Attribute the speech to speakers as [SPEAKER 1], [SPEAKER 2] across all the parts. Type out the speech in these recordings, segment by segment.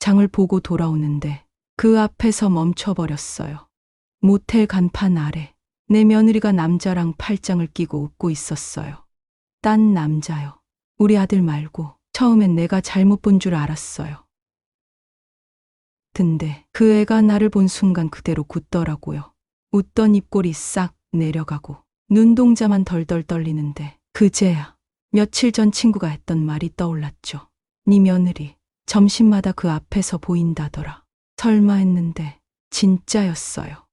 [SPEAKER 1] 장을 보고 돌아오는데 그 앞에서 멈춰버렸어요. 모텔 간판 아래 내 며느리가 남자랑 팔짱을 끼고 웃고 있었어요. 딴 남자요. 우리 아들 말고. 처음엔 내가 잘못 본 줄 알았어요. 근데 그 애가 나를 본 순간 그대로 굳더라고요. 웃던 입꼬리 싹 내려가고 눈동자만 덜덜 떨리는데 그제야 며칠 전 친구가 했던 말이 떠올랐죠. 네 며느리 점심마다 그 앞에서 보인다더라. 설마 했는데 진짜였어요.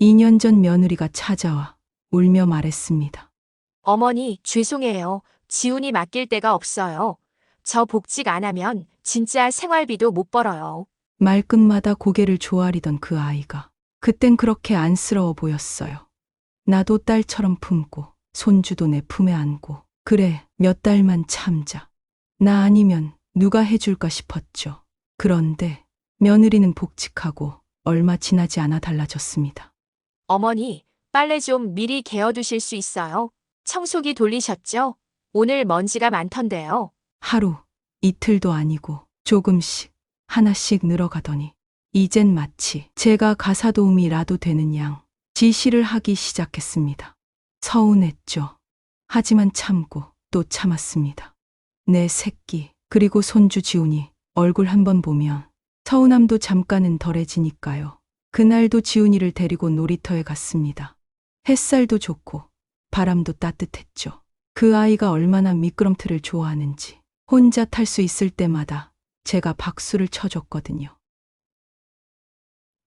[SPEAKER 1] 2년 전 며느리가 찾아와 울며 말했습니다.
[SPEAKER 2] 어머니, 죄송해요. 지훈이 맡길 데가 없어요. 저 복직 안 하면 진짜 생활비도 못 벌어요.
[SPEAKER 1] 말끝마다 고개를 조아리던 그 아이가 그땐 그렇게 안쓰러워 보였어요. 나도 딸처럼 품고 손주도 내 품에 안고 그래 몇 달만 참자. 나 아니면 누가 해줄까 싶었죠. 그런데 며느리는 복직하고 얼마 지나지 않아 달라졌습니다.
[SPEAKER 2] 어머니, 빨래 좀 미리 개어두실 수 있어요? 청소기 돌리셨죠? 오늘 먼지가 많던데요.
[SPEAKER 1] 하루, 이틀도 아니고 조금씩 하나씩 늘어가더니 이젠 마치 제가 가사도우미라도 되는 양 지시를 하기 시작했습니다. 서운했죠. 하지만 참고 또 참았습니다. 내 새끼 그리고 손주 지훈이 얼굴 한번 보면 서운함도 잠깐은 덜해지니까요. 그날도 지훈이를 데리고 놀이터에 갔습니다. 햇살도 좋고 바람도 따뜻했죠. 그 아이가 얼마나 미끄럼틀을 좋아하는지 혼자 탈 수 있을 때마다 제가 박수를 쳐줬거든요.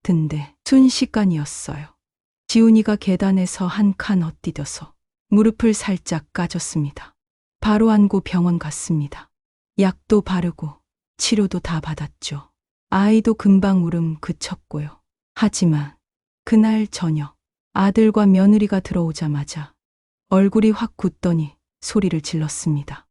[SPEAKER 1] 근데 순식간이었어요. 지훈이가 계단에서 한 칸 엇디뎌서 무릎을 살짝 까졌습니다. 바로 안고 병원 갔습니다. 약도 바르고 치료도 다 받았죠. 아이도 금방 울음 그쳤고요. 하지만 그날 저녁 아들과 며느리가 들어오자마자 얼굴이 확 굳더니 소리를 질렀습니다.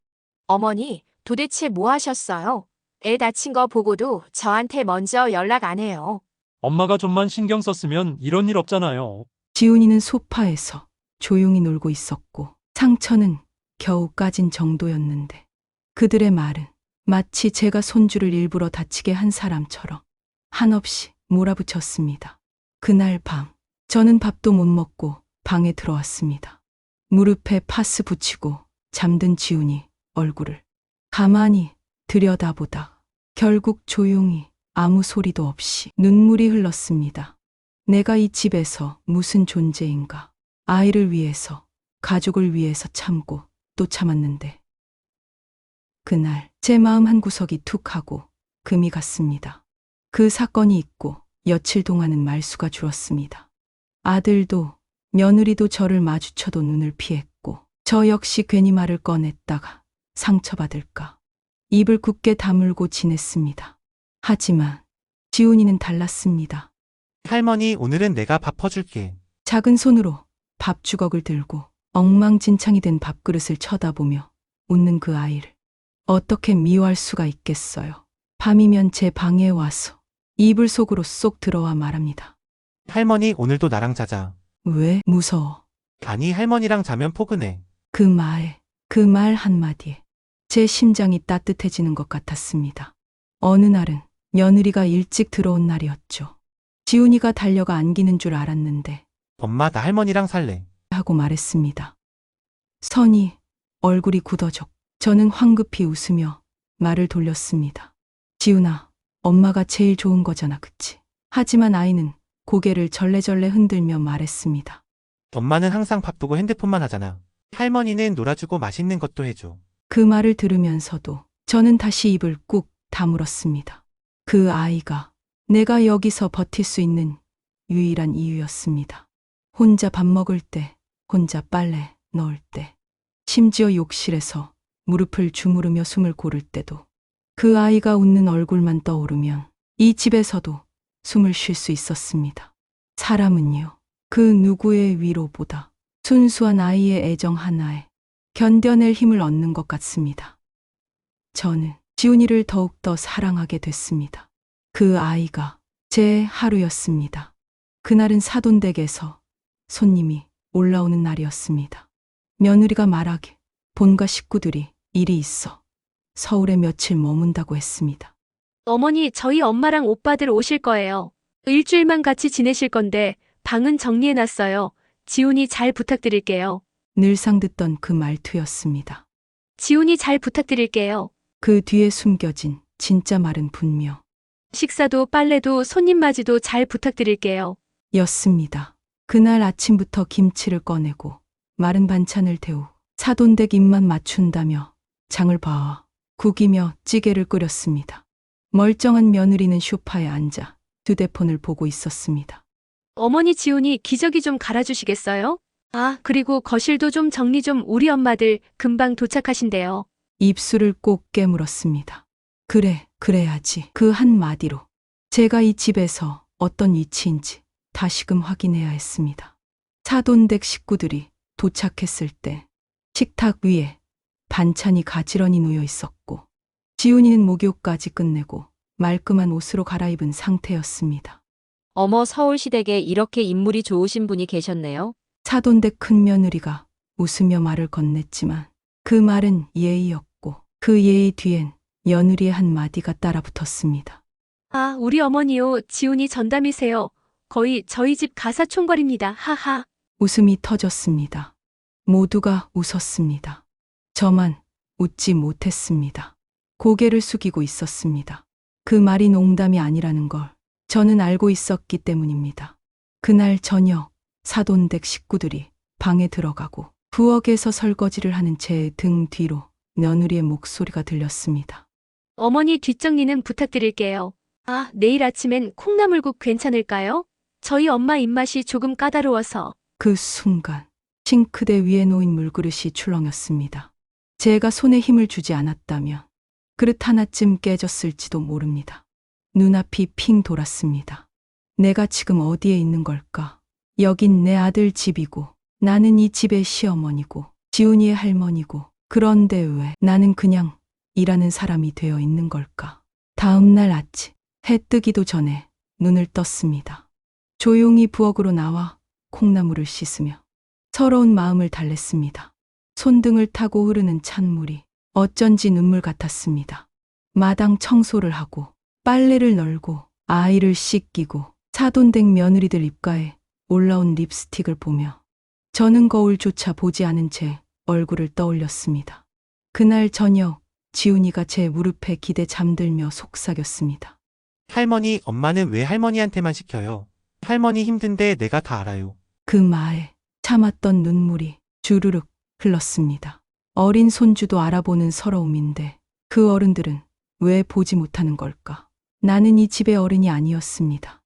[SPEAKER 2] 어머니, 도대체 뭐 하셨어요? 애 다친 거 보고도 저한테 먼저 연락 안 해요.
[SPEAKER 3] 엄마가 좀만 신경 썼으면 이런 일 없잖아요.
[SPEAKER 1] 지훈이는 소파에서 조용히 놀고 있었고 상처는 겨우 까진 정도였는데 그들의 말은 마치 제가 손주를 일부러 다치게 한 사람처럼 한없이 몰아붙였습니다. 그날 밤 저는 밥도 못 먹고 방에 들어왔습니다. 무릎에 파스 붙이고 잠든 지훈이 얼굴을 가만히 들여다보다 결국 조용히 아무 소리도 없이 눈물이 흘렀습니다. 내가 이 집에서 무슨 존재인가. 아이를 위해서, 가족을 위해서 참고 또 참았는데 그날 제 마음 한구석이 툭 하고 금이 갔습니다. 그 사건이 있고 며칠 동안은 말수가 줄었습니다. 아들도 며느리도 저를 마주쳐도 눈을 피했고 저 역시 괜히 말을 꺼냈다가 상처받을까 입을 굳게 다물고 지냈습니다. 하지만 지훈이는 달랐습니다.
[SPEAKER 4] 할머니, 오늘은 내가 밥 퍼줄게.
[SPEAKER 1] 작은 손으로 밥 주걱을 들고 엉망진창이 된 밥그릇을 쳐다보며 웃는 그 아이를 어떻게 미워할 수가 있겠어요. 밤이면 제 방에 와서 이불 속으로 쏙 들어와 말합니다.
[SPEAKER 4] 할머니, 오늘도 나랑 자자.
[SPEAKER 1] 왜 무서워?
[SPEAKER 4] 아니, 할머니랑 자면 포근해.
[SPEAKER 1] 그 말 한마디에 제 심장이 따뜻해지는 것 같았습니다. 어느 날은 며느리가 일찍 들어온 날이었죠. 지훈이가 달려가 안기는 줄 알았는데
[SPEAKER 4] 엄마, 나 할머니랑 살래.
[SPEAKER 1] 하고 말했습니다. 선이 얼굴이 굳어졌고 저는 황급히 웃으며 말을 돌렸습니다. 지훈아, 엄마가 제일 좋은 거잖아, 그치? 하지만 아이는 고개를 절레절레 흔들며 말했습니다.
[SPEAKER 4] 엄마는 항상 바쁘고 핸드폰만 하잖아. 할머니는 놀아주고 맛있는 것도 해줘.
[SPEAKER 1] 그 말을 들으면서도 저는 다시 입을 꾹 다물었습니다. 그 아이가 내가 여기서 버틸 수 있는 유일한 이유였습니다. 혼자 밥 먹을 때, 혼자 빨래 넣을 때, 심지어 욕실에서 무릎을 주무르며 숨을 고를 때도 그 아이가 웃는 얼굴만 떠오르면 이 집에서도 숨을 쉴 수 있었습니다. 사람은요, 그 누구의 위로보다 순수한 아이의 애정 하나에 견뎌낼 힘을 얻는 것 같습니다. 저는 지훈이를 더욱더 사랑하게 됐습니다. 그 아이가 제 하루였습니다. 그날은 사돈댁에서 손님이 올라오는 날이었습니다. 며느리가 말하길 본가 식구들이 일이 있어 서울에 며칠 머문다고 했습니다.
[SPEAKER 5] 어머니, 저희 엄마랑 오빠들 오실 거예요. 일주일만 같이 지내실 건데 방은 정리해놨어요. 지훈이 잘 부탁드릴게요.
[SPEAKER 1] 늘상 듣던 그 말투였습니다.
[SPEAKER 5] 지훈이 잘 부탁드릴게요.
[SPEAKER 1] 그 뒤에 숨겨진 진짜 말은 분명
[SPEAKER 5] 식사도 빨래도 손님 맞이도 잘 부탁드릴게요.
[SPEAKER 1] 였습니다. 그날 아침부터 김치를 꺼내고 마른 반찬을 데우 사돈댁 입만 맞춘다며 장을 봐와 국이며 찌개를 끓였습니다. 멀쩡한 며느리는 소파에 앉아 휴대폰을 보고 있었습니다.
[SPEAKER 5] 어머니, 지훈이 기저귀 좀 갈아주시겠어요? 아, 그리고 거실도 좀 정리 좀. 우리 엄마들 금방 도착하신대요.
[SPEAKER 1] 입술을 꼭 깨물었습니다. 그래, 그래야지. 그 한마디로 제가 이 집에서 어떤 위치인지 다시금 확인해야 했습니다. 사돈댁 식구들이 도착했을 때 식탁 위에 반찬이 가지런히 놓여 있었고 지훈이는 목욕까지 끝내고 말끔한 옷으로 갈아입은 상태였습니다.
[SPEAKER 6] 어머, 서울시댁에 이렇게 인물이 좋으신 분이 계셨네요.
[SPEAKER 1] 사돈댁 큰며느리가 웃으며 말을 건넸지만 그 말은 예의였고 그 예의 뒤엔 며느리의 한마디가 따라붙었습니다.
[SPEAKER 5] 아, 우리 어머니요. 지훈이 전담이세요. 거의 저희 집 가사총괄입니다. 하하.
[SPEAKER 1] 웃음이 터졌습니다. 모두가 웃었습니다. 저만 웃지 못했습니다. 고개를 숙이고 있었습니다. 그 말이 농담이 아니라는 걸 저는 알고 있었기 때문입니다. 그날 저녁 사돈댁 식구들이 방에 들어가고 부엌에서 설거지를 하는 제 등 뒤로 며느리의 목소리가 들렸습니다.
[SPEAKER 5] 어머니, 뒷정리는 부탁드릴게요. 아, 내일 아침엔 콩나물국 괜찮을까요? 저희 엄마 입맛이 조금 까다로워서.
[SPEAKER 1] 그 순간 싱크대 위에 놓인 물그릇이 출렁였습니다. 제가 손에 힘을 주지 않았다면 그릇 하나쯤 깨졌을지도 모릅니다. 눈앞이 핑 돌았습니다. 내가 지금 어디에 있는 걸까? 여긴 내 아들 집이고 나는 이 집의 시어머니고 지훈이의 할머니고 그런데 왜 나는 그냥 일하는 사람이 되어 있는 걸까? 다음 날 아침 해 뜨기도 전에 눈을 떴습니다. 조용히 부엌으로 나와 콩나물을 씻으며 서러운 마음을 달랬습니다. 손등을 타고 흐르는 찬물이 어쩐지 눈물 같았습니다. 마당 청소를 하고 빨래를 널고 아이를 씻기고 사돈댁 며느리들 입가에 올라온 립스틱을 보며 저는 거울조차 보지 않은 제 얼굴을 떠올렸습니다. 그날 저녁 지훈이가 제 무릎에 기대 잠들며 속삭였습니다.
[SPEAKER 4] 할머니, 엄마는 왜 할머니한테만 시켜요? 할머니 힘든데 내가 다 알아요.
[SPEAKER 1] 그 말에 참았던 눈물이 주르륵 흘렀습니다. 어린 손주도 알아보는 서러움인데 그 어른들은 왜 보지 못하는 걸까? 나는 이 집의 어른이 아니었습니다.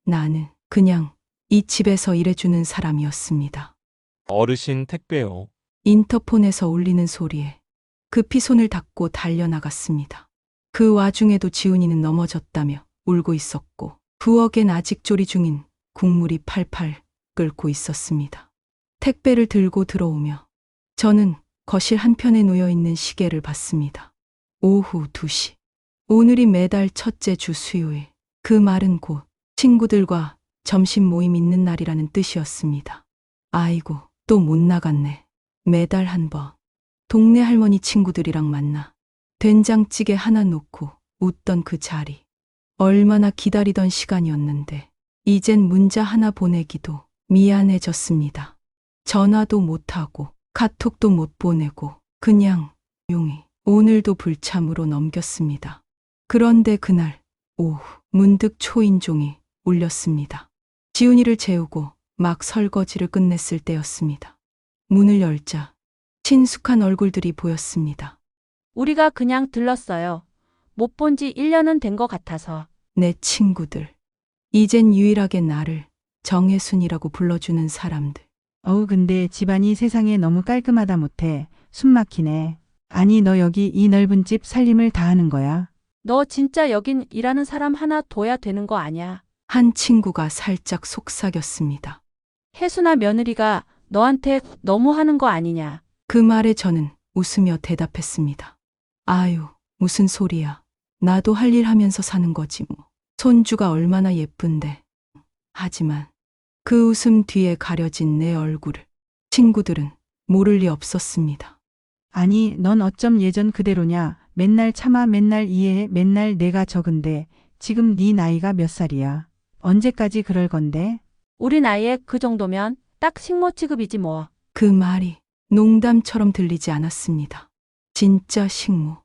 [SPEAKER 1] 나는 그냥 이 집에서 일해주는 사람이었습니다.
[SPEAKER 3] 어르신 택배요.
[SPEAKER 1] 인터폰에서 울리는 소리에 급히 손을 닫고 달려나갔습니다. 그 와중에도 지훈이는 넘어졌다며 울고 있었고 부엌엔 아직 조리 중인 국물이 팔팔 끓고 있었습니다. 택배를 들고 들어오며 저는 거실 한편에 놓여있는 시계를 봤습니다. 오후 2시. 오늘이 매달 첫째 주 수요일. 그 말은 곧 친구들과 점심 모임 있는 날이라는 뜻이었습니다. 아이고, 또 못 나갔네. 매달 한 번. 동네 할머니 친구들이랑 만나 된장찌개 하나 놓고 웃던 그 자리. 얼마나 기다리던 시간이었는데 이젠 문자 하나 보내기도 미안해졌습니다. 전화도 못하고 카톡도 못 보내고 그냥 용히 오늘도 불참으로 넘겼습니다. 그런데 그날 오후 문득 초인종이 울렸습니다. 지훈이를 재우고 막 설거지를 끝냈을 때였습니다. 문을 열자 친숙한 얼굴들이 보였습니다.
[SPEAKER 7] 우리가 그냥 들렀어요. 못 본 지 1년은 된 것 같아서.
[SPEAKER 1] 내 친구들. 이젠 유일하게 나를 정혜순이라고 불러주는 사람들.
[SPEAKER 8] 어우, 근데 집안이 세상에 너무 깔끔하다 못해. 숨 막히네. 아니, 너 여기 이 넓은 집 살림을 다 하는 거야?
[SPEAKER 7] 너 진짜 여긴 일하는 사람 하나 둬야 되는 거 아냐?
[SPEAKER 1] 한 친구가 살짝 속삭였습니다.
[SPEAKER 7] 혜순아, 며느리가 너한테 너무 하는 거 아니냐?
[SPEAKER 1] 그 말에 저는 웃으며 대답했습니다. 아유, 무슨 소리야. 나도 할 일 하면서 사는 거지 뭐. 손주가 얼마나 예쁜데. 하지만 그 웃음 뒤에 가려진 내 얼굴을 친구들은 모를 리 없었습니다.
[SPEAKER 8] 아니, 넌 어쩜 예전 그대로냐? 맨날 참아, 맨날 이해해, 맨날 내가 적은데 지금 네 나이가 몇 살이야? 언제까지 그럴 건데?
[SPEAKER 7] 우리 나이에 그 정도면 딱 식모 취급이지 뭐.
[SPEAKER 1] 그 말이 농담처럼 들리지 않았습니다. 진짜 식모.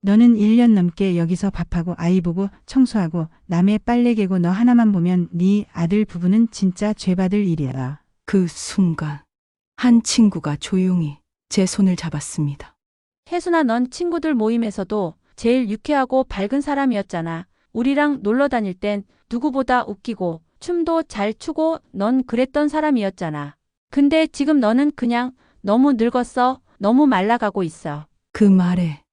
[SPEAKER 8] 너는 1년 넘게 여기서 밥하고 아이 보고 청소하고 남의 빨래 개고 너 하나만 보면 네 아들 부부는 진짜 죄받을 일이야.
[SPEAKER 1] 그 순간 한 친구가 조용히 제 손을 잡았습니다.
[SPEAKER 7] 혜순아, 넌 친구들 모임에서도 제일 유쾌하고 밝은 사람이었잖아. 우리랑 놀러 다닐 땐 누구보다 웃기고 춤도 잘 추고 넌 그랬던 사람이었잖아. 근데 지금 너는 그냥 너무 늙었어. 너무 말라가고 있어.
[SPEAKER 1] 그 말에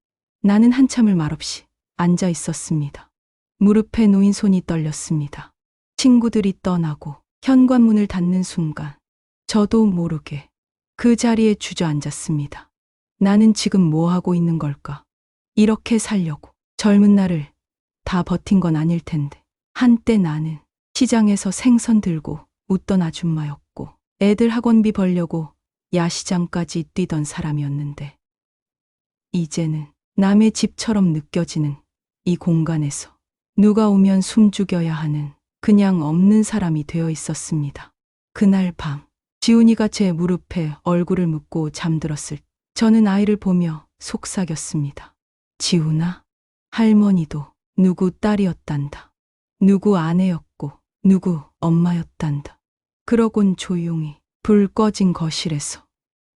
[SPEAKER 1] 나는 한참을 말없이 앉아 있었습니다. 무릎에 놓인 손이 떨렸습니다. 친구들이 떠나고 현관문을 닫는 순간 저도 모르게 그 자리에 주저앉았습니다. 나는 지금 뭐 하고 있는 걸까? 이렇게 살려고 젊은 날을 다 버틴 건 아닐 텐데. 한때 나는 시장에서 생선 들고 웃던 아줌마였고 애들 학원비 벌려고 야시장까지 뛰던 사람이었는데 이제는 남의 집처럼 느껴지는 이 공간에서 누가 오면 숨죽여야 하는 그냥 없는 사람이 되어 있었습니다. 그날 밤 지훈이가 제 무릎에 얼굴을 묻고 잠들었을 때 저는 아이를 보며 속삭였습니다. 지훈아, 할머니도 누구 딸이었단다. 누구 아내였고 누구 엄마였단다. 그러곤 조용히 불 꺼진 거실에서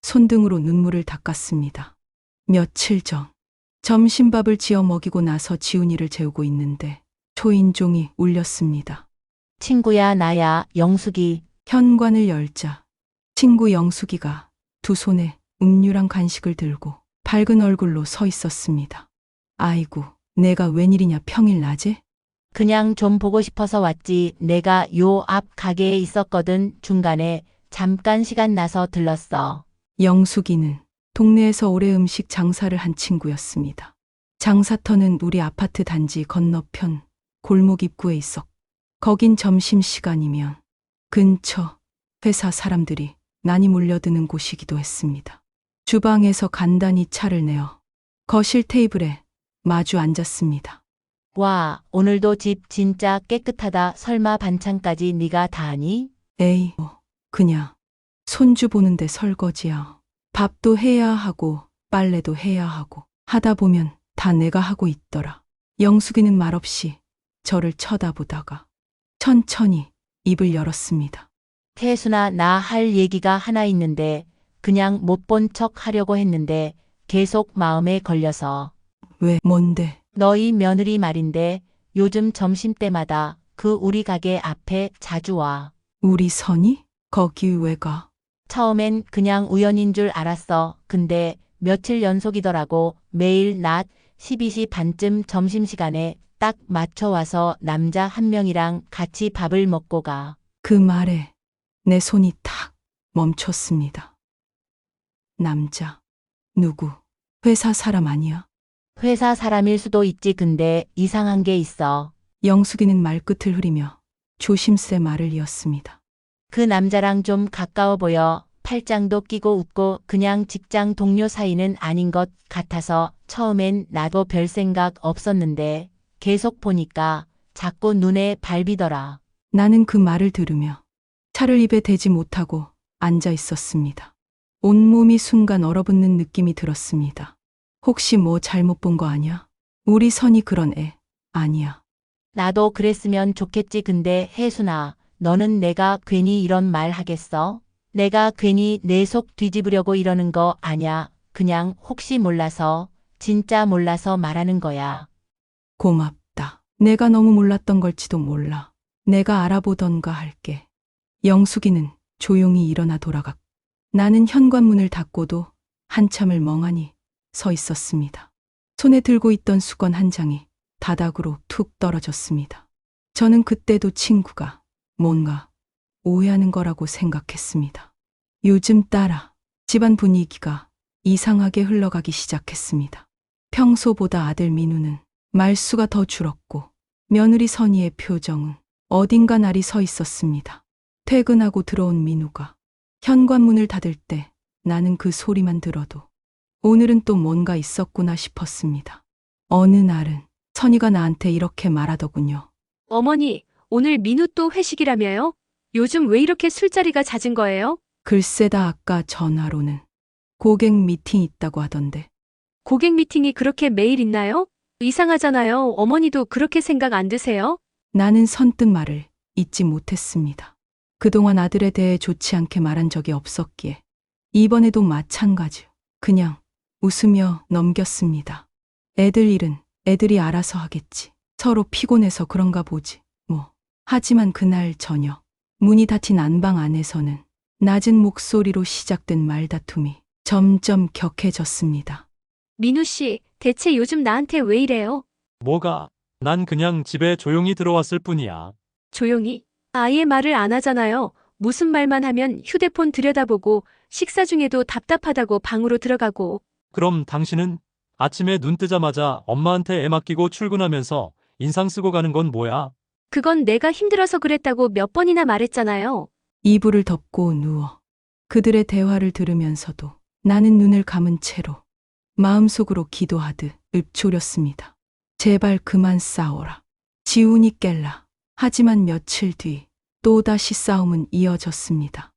[SPEAKER 1] 손등으로 눈물을 닦았습니다. 며칠 전 점심밥을 지어 먹이고 나서 지훈이를 재우고 있는데 초인종이 울렸습니다.
[SPEAKER 9] 친구야, 나야, 영숙이.
[SPEAKER 1] 현관을 열자 친구 영숙이가 두 손에 음료랑 간식을 들고 밝은 얼굴로 서 있었습니다. 아이고, 내가 웬일이냐 평일 낮에?
[SPEAKER 9] 그냥 좀 보고 싶어서 왔지. 내가 요 앞 가게에 있었거든. 중간에 잠깐 시간 나서 들렀어.
[SPEAKER 1] 영숙이는 동네에서 오래 음식 장사를 한 친구였습니다. 장사터는 우리 아파트 단지 건너편 골목 입구에 있었고 거긴 점심시간이면 근처 회사 사람들이 많이 몰려드는 곳이기도 했습니다. 주방에서 간단히 차를 내어 거실 테이블에 마주 앉았습니다.
[SPEAKER 9] 와, 오늘도 집 진짜 깨끗하다. 설마 반찬까지 네가 다 하니?
[SPEAKER 1] 에이, 그냥 손주 보는데 설거지야. 밥도 해야 하고 빨래도 해야 하고 하다 보면 다 내가 하고 있더라. 영숙이는 말없이 저를 쳐다보다가 천천히 입을 열었습니다.
[SPEAKER 9] 혜순아, 나 할 얘기가 하나 있는데 그냥 못 본 척 하려고 했는데 계속 마음에 걸려서.
[SPEAKER 1] 왜, 뭔데?
[SPEAKER 9] 너희 며느리 말인데 요즘 점심때마다 그 우리 가게 앞에 자주 와.
[SPEAKER 1] 우리 선이? 거기 왜 가?
[SPEAKER 9] 처음엔 그냥 우연인 줄 알았어. 근데 며칠 연속이더라고. 매일 낮 12시 반쯤 점심시간에 딱 맞춰 와서 남자 한 명이랑 같이 밥을 먹고 가.
[SPEAKER 1] 그 말에 내 손이 탁 멈췄습니다. 남자, 누구? 회사 사람 아니야?
[SPEAKER 9] 회사 사람일 수도 있지. 근데 이상한 게 있어.
[SPEAKER 1] 영숙이는 말끝을 흐리며 조심스레 말을 이었습니다.
[SPEAKER 9] 그 남자랑 좀 가까워 보여. 팔짱도 끼고 웃고 그냥 직장 동료 사이는 아닌 것 같아서 처음엔 나도 별 생각 없었는데 계속 보니까 자꾸 눈에 밟히더라.
[SPEAKER 1] 나는 그 말을 들으며 차를 입에 대지 못하고 앉아 있었습니다. 온몸이 순간 얼어붙는 느낌이 들었습니다. 혹시 뭐 잘못 본 거 아니야? 우리 선이 그런 애 아니야.
[SPEAKER 9] 나도 그랬으면 좋겠지. 근데 혜순아, 너는 내가 괜히 이런 말 하겠어? 내가 괜히 내 속 뒤집으려고 이러는 거 아냐. 그냥 혹시 몰라서, 진짜 몰라서 말하는 거야.
[SPEAKER 1] 고맙다. 내가 너무 몰랐던 걸지도 몰라. 내가 알아보던가 할게. 영숙이는 조용히 일어나 돌아갔고 나는 현관문을 닫고도 한참을 멍하니 서 있었습니다. 손에 들고 있던 수건 한 장이 바닥으로 툭 떨어졌습니다. 저는 그때도 친구가 뭔가 오해하는 거라고 생각했습니다. 요즘 따라 집안 분위기가 이상하게 흘러가기 시작했습니다. 평소보다 아들 민우는 말수가 더 줄었고 며느리 선희의 표정은 어딘가 날이 서 있었습니다. 퇴근하고 들어온 민우가 현관문을 닫을 때 나는 그 소리만 들어도 오늘은 또 뭔가 있었구나 싶었습니다. 어느 날은 선이가 나한테 이렇게 말하더군요.
[SPEAKER 5] 어머니, 오늘 민우 또 회식이라며요? 요즘 왜 이렇게 술자리가 잦은 거예요?
[SPEAKER 1] 글쎄다 아까 전화로는 고객 미팅 있다고 하던데.
[SPEAKER 5] 고객 미팅이 그렇게 매일 있나요? 이상하잖아요. 어머니도 그렇게 생각 안 드세요?
[SPEAKER 1] 나는 선뜻 말을 잊지 못했습니다. 그동안 아들에 대해 좋지 않게 말한 적이 없었기에 이번에도 마찬가지. 그냥 웃으며 넘겼습니다. 애들 일은 애들이 알아서 하겠지. 서로 피곤해서 그런가 보지. 뭐. 하지만 그날 저녁 문이 닫힌 안방 안에서는 낮은 목소리로 시작된 말다툼이 점점 격해졌습니다.
[SPEAKER 5] 민우 씨, 대체 요즘 나한테 왜 이래요?
[SPEAKER 3] 뭐가? 난 그냥 집에 조용히 들어왔을 뿐이야.
[SPEAKER 5] 조용히. 아예 말을 안 하잖아요. 무슨 말만 하면 휴대폰 들여다보고 식사 중에도 답답하다고 방으로 들어가고.
[SPEAKER 3] 그럼 당신은 아침에 눈 뜨자마자 엄마한테 애 맡기고 출근하면서 인상 쓰고 가는 건 뭐야?
[SPEAKER 5] 그건 내가 힘들어서 그랬다고 몇 번이나 말했잖아요.
[SPEAKER 1] 이불을 덮고 누워 그들의 대화를 들으면서도 나는 눈을 감은 채로 마음속으로 기도하듯 읊조렸습니다. 제발 그만 싸워라. 지훈이 깰라. 하지만 며칠 뒤 또다시 싸움은 이어졌습니다.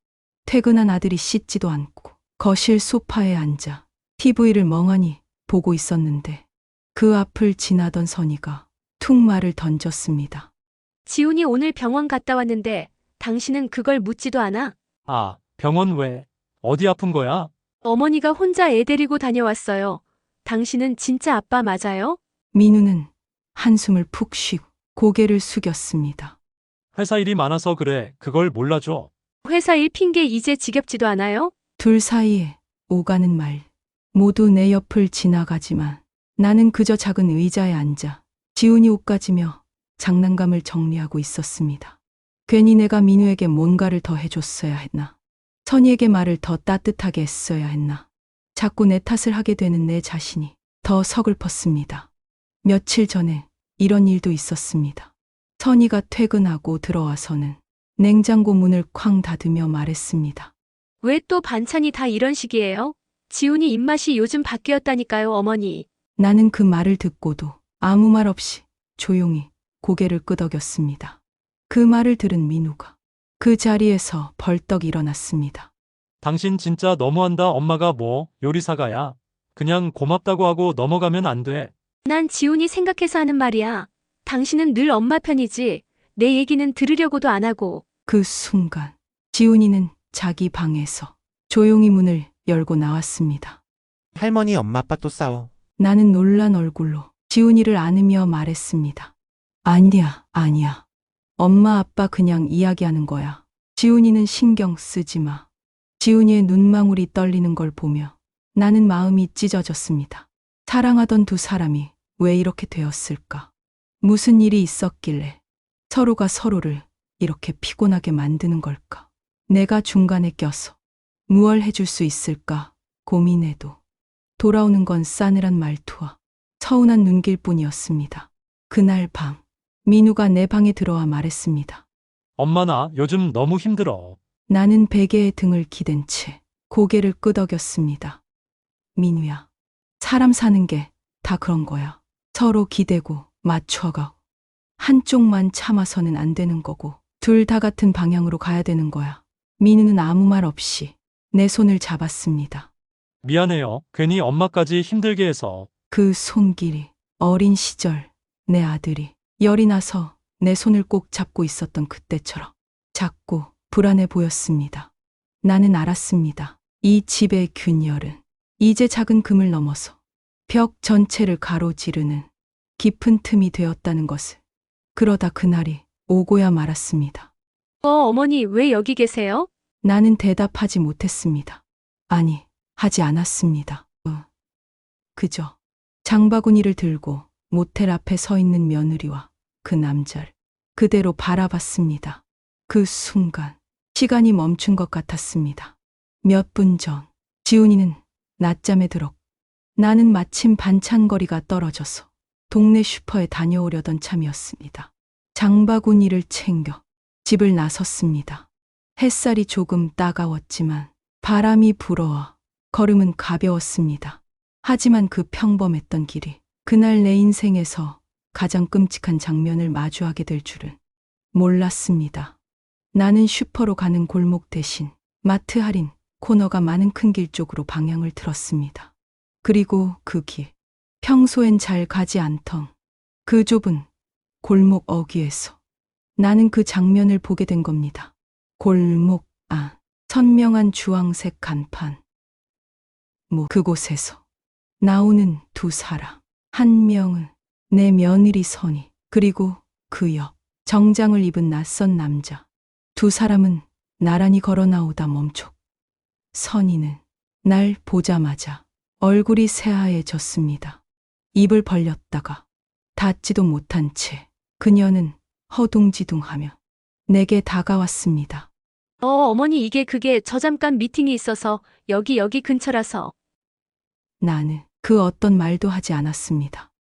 [SPEAKER 1] 퇴근한 아들이 씻지도 않고 거실 소파에 앉아 TV를 멍하니 보고 있었는데 그 앞을 지나던 선이가 툭 말을 던졌습니다.
[SPEAKER 5] 지훈이 오늘 병원 갔다 왔는데 당신은 그걸 묻지도 않아?
[SPEAKER 3] 아, 병원 왜? 어디 아픈 거야?
[SPEAKER 5] 어머니가 혼자 애 데리고 다녀왔어요. 당신은 진짜 아빠 맞아요?
[SPEAKER 1] 민우는 한숨을 푹 쉬고 고개를 숙였습니다.
[SPEAKER 3] 회사 일이 많아서 그래. 그걸 몰라줘.
[SPEAKER 5] 회사 일 핑계 이제 지겹지도 않아요?
[SPEAKER 1] 둘 사이에 오가는 말 모두 내 옆을 지나가지만 나는 그저 작은 의자에 앉아 지훈이 옷 가지며 장난감을 정리하고 있었습니다. 괜히 내가 민우에게 뭔가를 더 해줬어야 했나? 선이에게 말을 더 따뜻하게 했어야 했나? 자꾸 내 탓을 하게 되는 내 자신이 더 서글펐습니다. 며칠 전에 이런 일도 있었습니다. 선이가 퇴근하고 들어와서는 냉장고 문을 쾅 닫으며 말했습니다.
[SPEAKER 5] 왜 또 반찬이 다 이런 식이에요? 지훈이 입맛이 요즘 바뀌었다니까요, 어머니.
[SPEAKER 1] 나는 그 말을 듣고도 아무 말 없이 조용히 고개를 끄덕였습니다. 그 말을 들은 민우가 그 자리에서 벌떡 일어났습니다.
[SPEAKER 3] 당신 진짜 너무한다. 엄마가 뭐 요리사가야. 그냥 고맙다고 하고 넘어가면 안 돼.
[SPEAKER 5] 난 지훈이 생각해서 하는 말이야. 당신은 늘 엄마 편이지. 내 얘기는 들으려고도 안 하고.
[SPEAKER 1] 그 순간 지훈이는 자기 방에서 조용히 문을 열고 나왔습니다.
[SPEAKER 4] 할머니 엄마 아빠 또 싸워.
[SPEAKER 1] 나는 놀란 얼굴로 지훈이를 안으며 말했습니다. 아니야. 엄마 아빠 그냥 이야기하는 거야. 지훈이는 신경 쓰지 마. 지훈이의 눈망울이 떨리는 걸 보며 나는 마음이 찢어졌습니다. 사랑하던 두 사람이 왜 이렇게 되었을까? 무슨 일이 있었길래 서로가 서로를 이렇게 피곤하게 만드는 걸까? 내가 중간에 껴서 무얼 해줄 수 있을까 고민해도 돌아오는 건 싸늘한 말투와 서운한 눈길뿐이었습니다. 그날 밤 민우가 내 방에 들어와 말했습니다.
[SPEAKER 3] 엄마 나 요즘 너무 힘들어.
[SPEAKER 1] 나는 베개에 등을 기댄 채 고개를 끄덕였습니다. 민우야, 사람 사는 게 다 그런 거야. 서로 기대고 맞춰가고 한쪽만 참아서는 안 되는 거고 둘 다 같은 방향으로 가야 되는 거야. 민우는 아무 말 없이 내 손을 잡았습니다.
[SPEAKER 3] 미안해요. 괜히 엄마까지 힘들게 해서.
[SPEAKER 1] 그 손길이 어린 시절 내 아들이 열이 나서 내 손을 꼭 잡고 있었던 그때처럼 작고 불안해 보였습니다. 나는 알았습니다. 이 집의 균열은 이제 작은 금을 넘어서 벽 전체를 가로지르는 깊은 틈이 되었다는 것을. 그러다 그날이 오고야 말았습니다.
[SPEAKER 5] 어머니 왜 여기 계세요?
[SPEAKER 1] 나는 대답하지 못했습니다. 아니, 하지 않았습니다. 그저 장바구니를 들고 모텔 앞에 서 있는 며느리와 그 남자를 그대로 바라봤습니다. 그 순간 시간이 멈춘 것 같았습니다. 몇 분 전 지훈이는 낮잠에 들었고 나는 마침 반찬거리가 떨어져서 동네 슈퍼에 다녀오려던 참이었습니다. 장바구니를 챙겨 집을 나섰습니다. 햇살이 조금 따가웠지만 바람이 불어와 걸음은 가벼웠습니다. 하지만 그 평범했던 길이 그날 내 인생에서 가장 끔찍한 장면을 마주하게 될 줄은 몰랐습니다. 나는 슈퍼로 가는 골목 대신 마트 할인 코너가 많은 큰 길 쪽으로 방향을 틀었습니다. 그리고 그 길, 평소엔 잘 가지 않던 그 좁은 골목 어귀에서 나는 그 장면을 보게 된 겁니다. 골목 안, 선명한 주황색 간판. 그곳에서 나오는 두 사람. 한 명은 내 며느리 선희, 그리고 그 옆 정장을 입은 낯선 남자. 두 사람은 나란히 걸어 나오다 멈췄고 선희는 날 보자마자 얼굴이 새하얘졌습니다. 입을 벌렸다가 닫지도 못한 채 그녀는 허둥지둥하며 내게 다가왔습니다.
[SPEAKER 5] 어머니 그게 저 잠깐 미팅이 있어서 여기 근처라서.
[SPEAKER 1] 나는 그 어떤 말도 하지 않았습니다.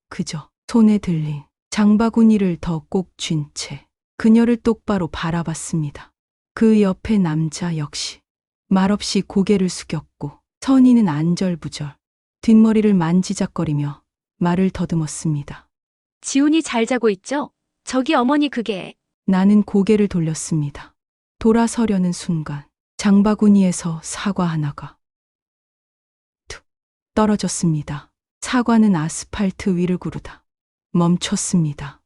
[SPEAKER 1] 그저 손에 들린 장바구니를 더 꼭 쥔 채 그녀를 똑바로 바라봤습니다. 그 옆에 남자 역시 말없이 고개를 숙였고 선희는 안절부절 뒷머리를 만지작거리며 말을 더듬었습니다.
[SPEAKER 5] 지훈이 잘 자고 있죠? 저기 어머니 그게.
[SPEAKER 1] 나는 고개를 돌렸습니다. 돌아서려는 순간 장바구니에서 사과 하나가 툭 떨어졌습니다. 사과는 아스팔트 위를 구르다 멈췄습니다.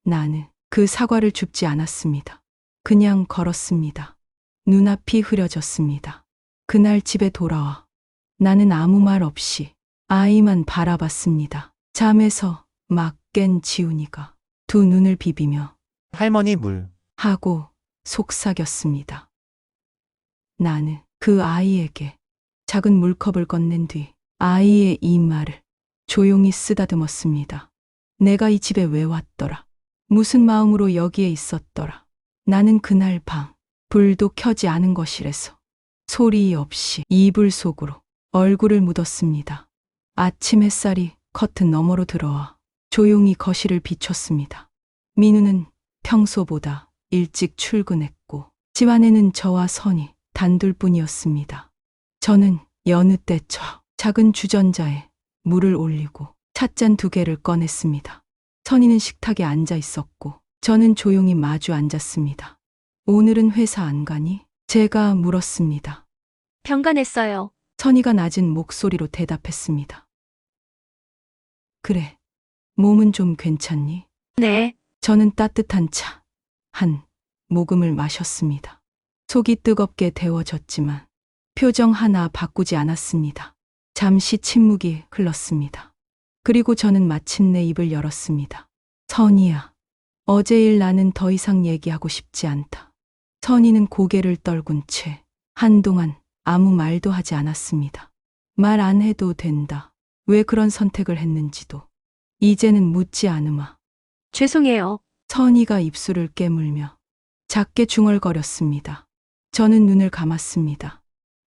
[SPEAKER 1] 나는 그 사과를 줍지 않았습니다. 그냥 걸었습니다. 눈앞이 흐려졌습니다. 그날 집에 돌아와 나는 아무 말 없이 아이만 바라봤습니다. 잠에서 막 깬 지훈이가 두 눈을 비비며
[SPEAKER 4] 할머니 물.
[SPEAKER 1] 하고 속삭였습니다. 나는 그 아이에게 작은 물컵을 건넨 뒤 아이의 이마를 조용히 쓰다듬었습니다. 내가 이 집에 왜 왔더라? 무슨 마음으로 여기에 있었더라? 나는 그날 밤 불도 켜지 않은 거실에서 소리 없이 이불 속으로 얼굴을 묻었습니다. 아침 햇살이 커튼 너머로 들어와 조용히 거실을 비췄습니다. 민우는 평소보다 일찍 출근했고 집 안에는 저와 선희 단둘뿐이었습니다. 저는 여느 때처 작은 주전자에 물을 올리고 찻잔 2개를 꺼냈습니다. 선희는 식탁에 앉아 있었고 저는 조용히 마주 앉았습니다. 오늘은 회사 안 가니? 제가 물었습니다.
[SPEAKER 5] 병간했어요.
[SPEAKER 1] 선희가 낮은 목소리로 대답했습니다. 그래, 몸은 좀 괜찮니?
[SPEAKER 5] 네.
[SPEAKER 1] 저는 따뜻한 차 한 모금을 마셨습니다. 속이 뜨겁게 데워졌지만 표정 하나 바꾸지 않았습니다. 잠시 침묵이 흘렀습니다. 그리고 저는 마침내 입을 열었습니다. 선희야, 어제 일 나는 더 이상 얘기하고 싶지 않다. 선희는 고개를 떨군 채 한동안 아무 말도 하지 않았습니다. 말 안 해도 된다. 왜 그런 선택을 했는지도 이제는 묻지 않으마.
[SPEAKER 5] 죄송해요.
[SPEAKER 1] 선희가 입술을 깨물며 작게 중얼거렸습니다. 저는 눈을 감았습니다.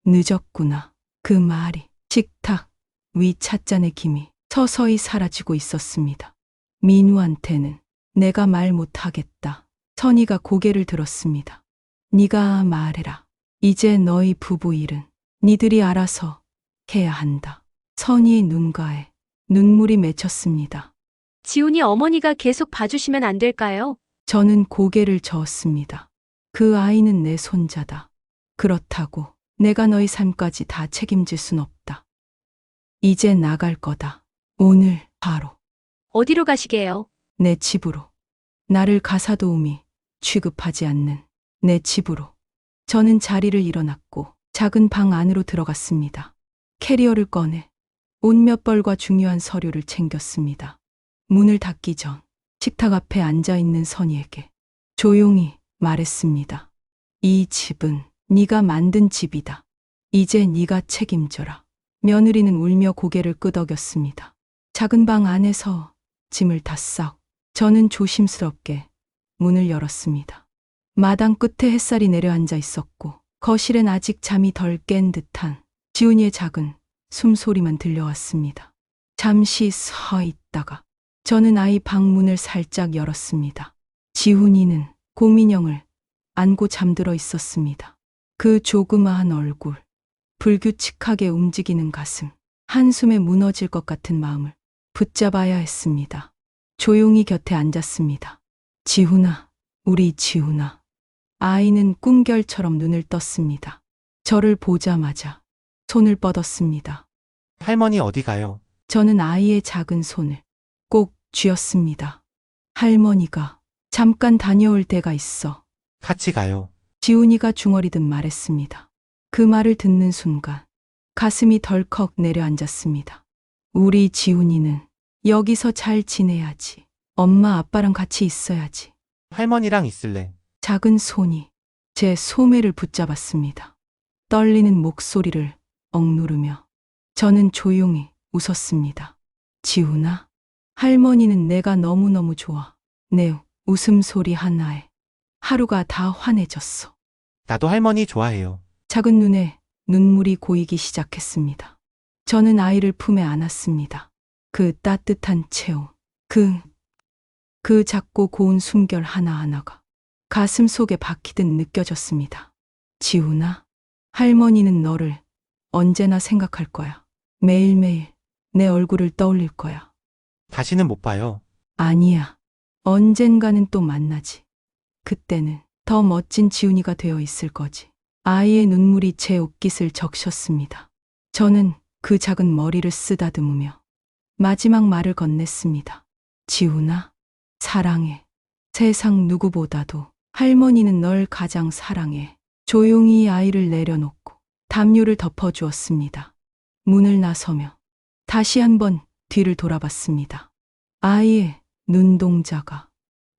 [SPEAKER 1] 늦었구나. 그 말이 식탁 위 찻잔의 김이 서서히 사라지고 있었습니다. 민우한테는 내가 말 못하겠다. 선희가 고개를 들었습니다. 네가 말해라. 이제 너희 부부 일은 니들이 알아서 해야 한다. 선희의 눈가에 눈물이 맺혔습니다.
[SPEAKER 5] 지훈이 어머니가 계속 봐주시면 안 될까요?
[SPEAKER 1] 저는 고개를 저었습니다. 그 아이는 내 손자다. 그렇다고 내가 너희 삶까지 다 책임질 순 없다. 이제 나갈 거다. 오늘 바로.
[SPEAKER 5] 어디로 가시게요?
[SPEAKER 1] 내 집으로. 나를 가사도우미 취급하지 않는 내 집으로. 저는 자리를 일어났고 작은 방 안으로 들어갔습니다. 캐리어를 꺼내 옷 몇 벌과 중요한 서류를 챙겼습니다. 문을 닫기 전 식탁 앞에 앉아있는 선희에게 조용히 말했습니다. 이 집은 네가 만든 집이다. 이제 네가 책임져라. 며느리는 울며 고개를 끄덕였습니다. 작은 방 안에서 짐을 다 싸고 저는 조심스럽게 문을 열었습니다. 마당 끝에 햇살이 내려앉아 있었고 거실엔 아직 잠이 덜 깬 듯한 지훈이의 작은 숨소리만 들려왔습니다. 잠시 서 있다가 저는 아이 방 문을 살짝 열었습니다. 지훈이는 고민형을 안고 잠들어 있었습니다. 그 조그마한 얼굴, 불규칙하게 움직이는 가슴, 한숨에 무너질 것 같은 마음을 붙잡아야 했습니다. 조용히 곁에 앉았습니다. 지훈아, 우리 지훈아. 아이는 꿈결처럼 눈을 떴습니다. 저를 보자마자 손을 뻗었습니다.
[SPEAKER 4] 할머니 어디 가요?
[SPEAKER 1] 저는 아이의 작은 손을 꼭 쥐었습니다. 할머니가 잠깐 다녀올 때가 있어.
[SPEAKER 4] 같이 가요.
[SPEAKER 1] 지훈이가 중얼이듯 말했습니다. 그 말을 듣는 순간 가슴이 덜컥 내려앉았습니다. 우리 지훈이는 여기서 잘 지내야지. 엄마 아빠랑 같이 있어야지.
[SPEAKER 4] 할머니랑 있을래.
[SPEAKER 1] 작은 손이 제 소매를 붙잡았습니다. 떨리는 목소리를 억누르며 저는 조용히 웃었습니다. 지훈아, 할머니는 내가 너무너무 좋아. 내 웃음소리 하나에 하루가 다 환해졌어.
[SPEAKER 4] 나도 할머니 좋아해요.
[SPEAKER 1] 작은 눈에 눈물이 고이기 시작했습니다. 저는 아이를 품에 안았습니다. 그 따뜻한 체온, 그 작고 고운 숨결 하나하나가 가슴 속에 박히듯 느껴졌습니다. 지훈아, 할머니는 너를 언제나 생각할 거야. 매일매일 내 얼굴을 떠올릴 거야.
[SPEAKER 4] 다시는 못 봐요.
[SPEAKER 1] 아니야. 언젠가는 또 만나지. 그때는 더 멋진 지훈이가 되어 있을 거지. 아이의 눈물이 제 옷깃을 적셨습니다. 저는 그 작은 머리를 쓰다듬으며 마지막 말을 건넸습니다. 지훈아, 사랑해. 세상 누구보다도 할머니는 널 가장 사랑해. 조용히 아이를 내려놓고 담요를 덮어주었습니다. 문을 나서며 다시 한번 뒤를 돌아봤습니다. 아이의 눈동자가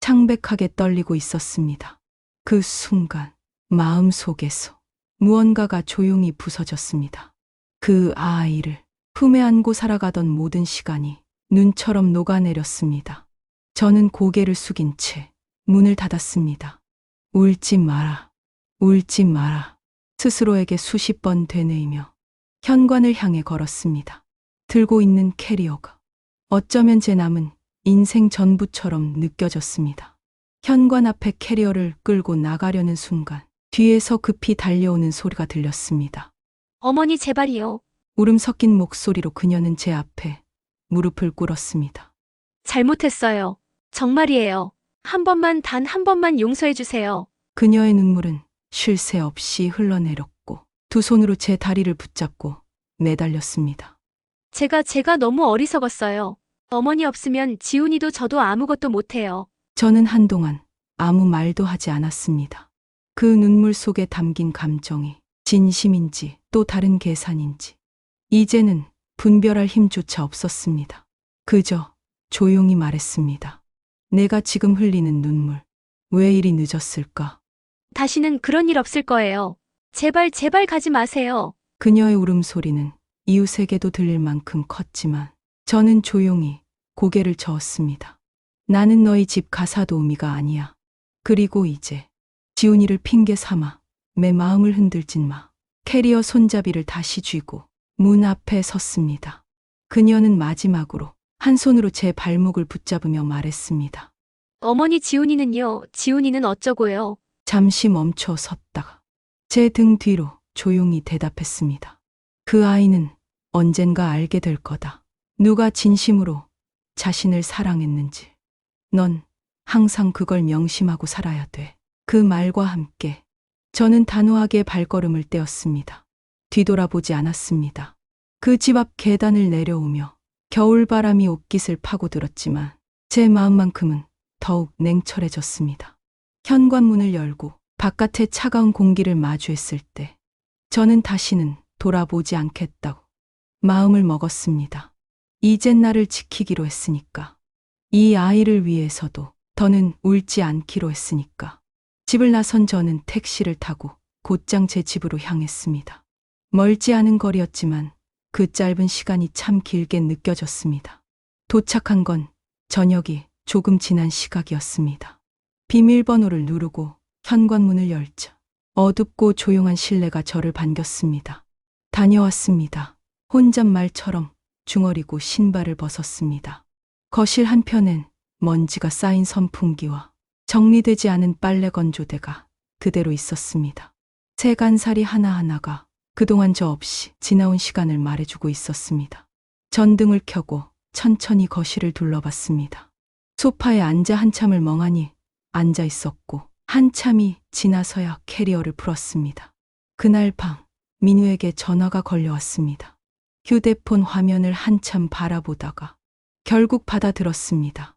[SPEAKER 1] 창백하게 떨리고 있었습니다. 그 순간 마음속에서 무언가가 조용히 부서졌습니다. 그 아이를 품에 안고 살아가던 모든 시간이 눈처럼 녹아내렸습니다. 저는 고개를 숙인 채 문을 닫았습니다. 울지 마라. 울지 마라. 스스로에게 수십 번 되뇌이며 현관을 향해 걸었습니다. 들고 있는 캐리어가 어쩌면 제 남은 인생 전부처럼 느껴졌습니다. 현관 앞에 캐리어를 끌고 나가려는 순간 뒤에서 급히 달려오는 소리가 들렸습니다.
[SPEAKER 5] 어머니 제발이요.
[SPEAKER 1] 울음 섞인 목소리로 그녀는 제 앞에 무릎을 꿇었습니다.
[SPEAKER 5] 잘못했어요. 정말이에요. 한 번만 단 한 번만 용서해 주세요.
[SPEAKER 1] 그녀의 눈물은 쉴 새 없이 흘러내렸고 두 손으로 제 다리를 붙잡고 매달렸습니다.
[SPEAKER 5] 제가 너무 어리석었어요. 어머니 없으면 지훈이도 저도 아무것도 못해요.
[SPEAKER 1] 저는 한동안 아무 말도 하지 않았습니다. 그 눈물 속에 담긴 감정이 진심인지 또 다른 계산인지 이제는 분별할 힘조차 없었습니다. 그저 조용히 말했습니다. 내가 지금 흘리는 눈물, 왜 이리 늦었을까?
[SPEAKER 5] 다시는 그런 일 없을 거예요. 제발 가지 마세요.
[SPEAKER 1] 그녀의 울음소리는 이웃에게도 들릴 만큼 컸지만 저는 조용히 고개를 저었습니다. 나는 너희 집 가사도우미가 아니야. 그리고 이제 지훈이를 핑계 삼아 내 마음을 흔들진 마. 캐리어 손잡이를 다시 쥐고 문 앞에 섰습니다. 그녀는 마지막으로 한 손으로 제 발목을 붙잡으며 말했습니다.
[SPEAKER 5] 어머니 지훈이는 어쩌고요?
[SPEAKER 1] 잠시 멈춰 섰다가 제 등 뒤로 조용히 대답했습니다. 그 아이는 언젠가 알게 될 거다. 누가 진심으로 자신을 사랑했는지. 넌 항상 그걸 명심하고 살아야 돼. 그 말과 함께 저는 단호하게 발걸음을 떼었습니다. 뒤돌아보지 않았습니다. 그 집 앞 계단을 내려오며 겨울바람이 옷깃을 파고들었지만 제 마음만큼은 더욱 냉철해졌습니다. 현관문을 열고 바깥의 차가운 공기를 마주했을 때 저는 다시는 돌아보지 않겠다고 마음을 먹었습니다. 이젠 나를 지키기로 했으니까. 이 아이를 위해서도 더는 울지 않기로 했으니까. 집을 나선 저는 택시를 타고 곧장 제 집으로 향했습니다. 멀지 않은 거리였지만 그 짧은 시간이 참 길게 느껴졌습니다. 도착한 건 저녁이 조금 지난 시각이었습니다. 비밀번호를 누르고 현관문을 열자 어둡고 조용한 실내가 저를 반겼습니다. 다녀왔습니다. 혼잣말처럼 중얼이고 신발을 벗었습니다. 거실 한편엔 먼지가 쌓인 선풍기와 정리되지 않은 빨래 건조대가 그대로 있었습니다. 새 간살이 하나하나가 그동안 저 없이 지나온 시간을 말해주고 있었습니다. 전등을 켜고 천천히 거실을 둘러봤습니다. 소파에 앉아 한참을 멍하니 앉아 있었고 한참이 지나서야 캐리어를 풀었습니다. 그날 밤 민우에게 전화가 걸려왔습니다. 휴대폰 화면을 한참 바라보다가 결국 받아들었습니다.